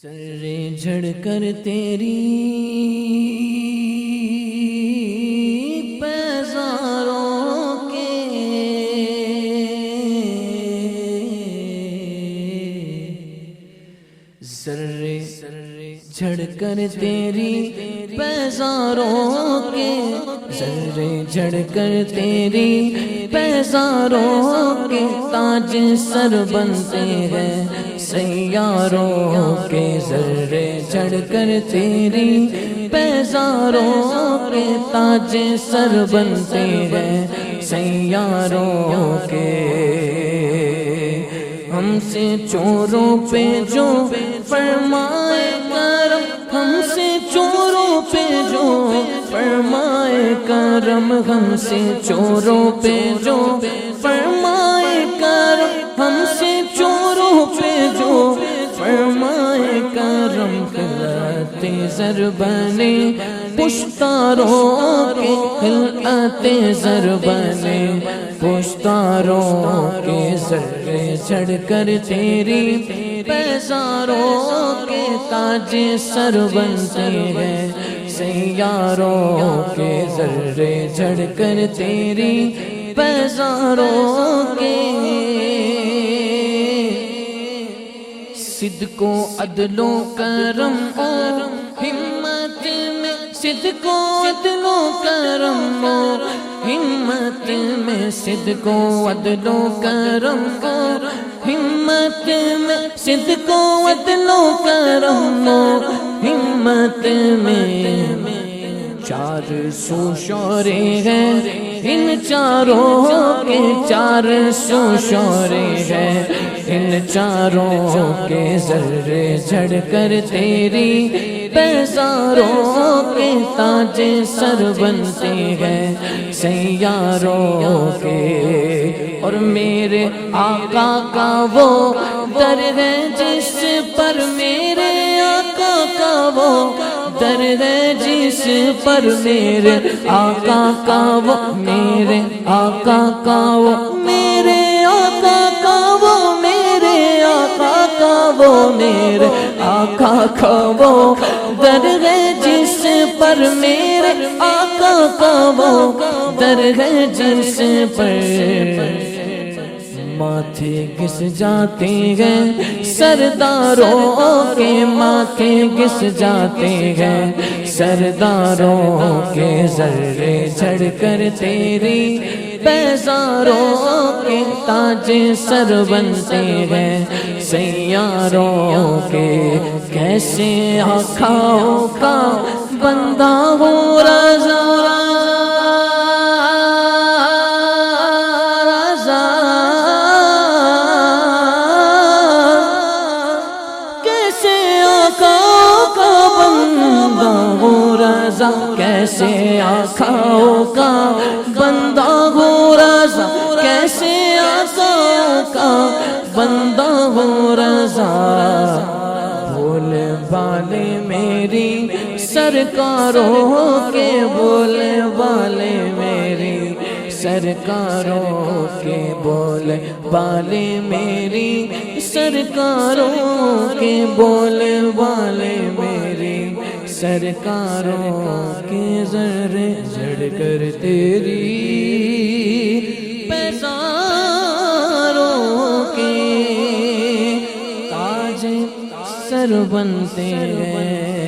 سرے جھڑ کر تیری پیزاروں کے ذرے جھڑ کر تیری پیزاروں کے ذرے جھڑ کر تیری پیزاروں کے تاج سر بنتے ہیں سیاروں کے ذرے جھڑ کر تیری پیزاروں کے تاج سر بنتے ہیں سیاروں کے ہم سے چوروں پہ جو فرمائے کرم ہم سے چوروں پہ جو فرمائے کرم ہم سے چوروں پہ جو فرمائے کرم ہم سے چوروں پہ جو فرمائے کرم خلعت زر بنے پشتاروں کے خلعت زر بنے پشتاروں کے ذرے جھڑ کر تیری پیزاروں کے تاج سر بنتے ہیں سیاروں کے ذرے جھڑ کر تیری پیزاروں کے صدق و عدل و کرم اور ہمت میں صدق و عدل و کرم اور ہمت میں صدق و عدل و کرم اور ہمت میں صدق و عدل و کرم اور ہمت میں چار سو شورے ہیں ان چاروں کے چار سو شورے ہیں ان چاروں کے ذرے جھڑ کر تیری پیزاروں کے تاج سر بنتے ہیں سیاروں کے اور میرے آقا کا وہ در ہے جس پر میرے آقا کا وہ در ہے جس پر میرے آقا کا وہ میرے آقا کا وہ میرے آقا کا وہ میرے آقا کا وہ میرے آقا کا وہ در ہے جس پر میرے آقا کا وہ در ہے جس پر ماتھے گس جاتے ہیں سرداروں کے ماتھے گس جاتے ہیں سرداروں کے ذرے جھڑ کر تیری پیزاروں کے تاج سر بنتے ہیں سیاروں کے کیسے آنکھوں کا بندہ ہو رضا کیسے آنکھوں کا بندہ ہو رضا کیسے آنکھوں کا بندہ ہو رضا بول والے میری سرکاروں کے بولے والے میری سرکاروں کے بولے والے میری سرکاروں کے بولے والے میری سرکاروں کے ذرے جھڑ کر تیری پیزاروں کے تاج سر بنتے ہیں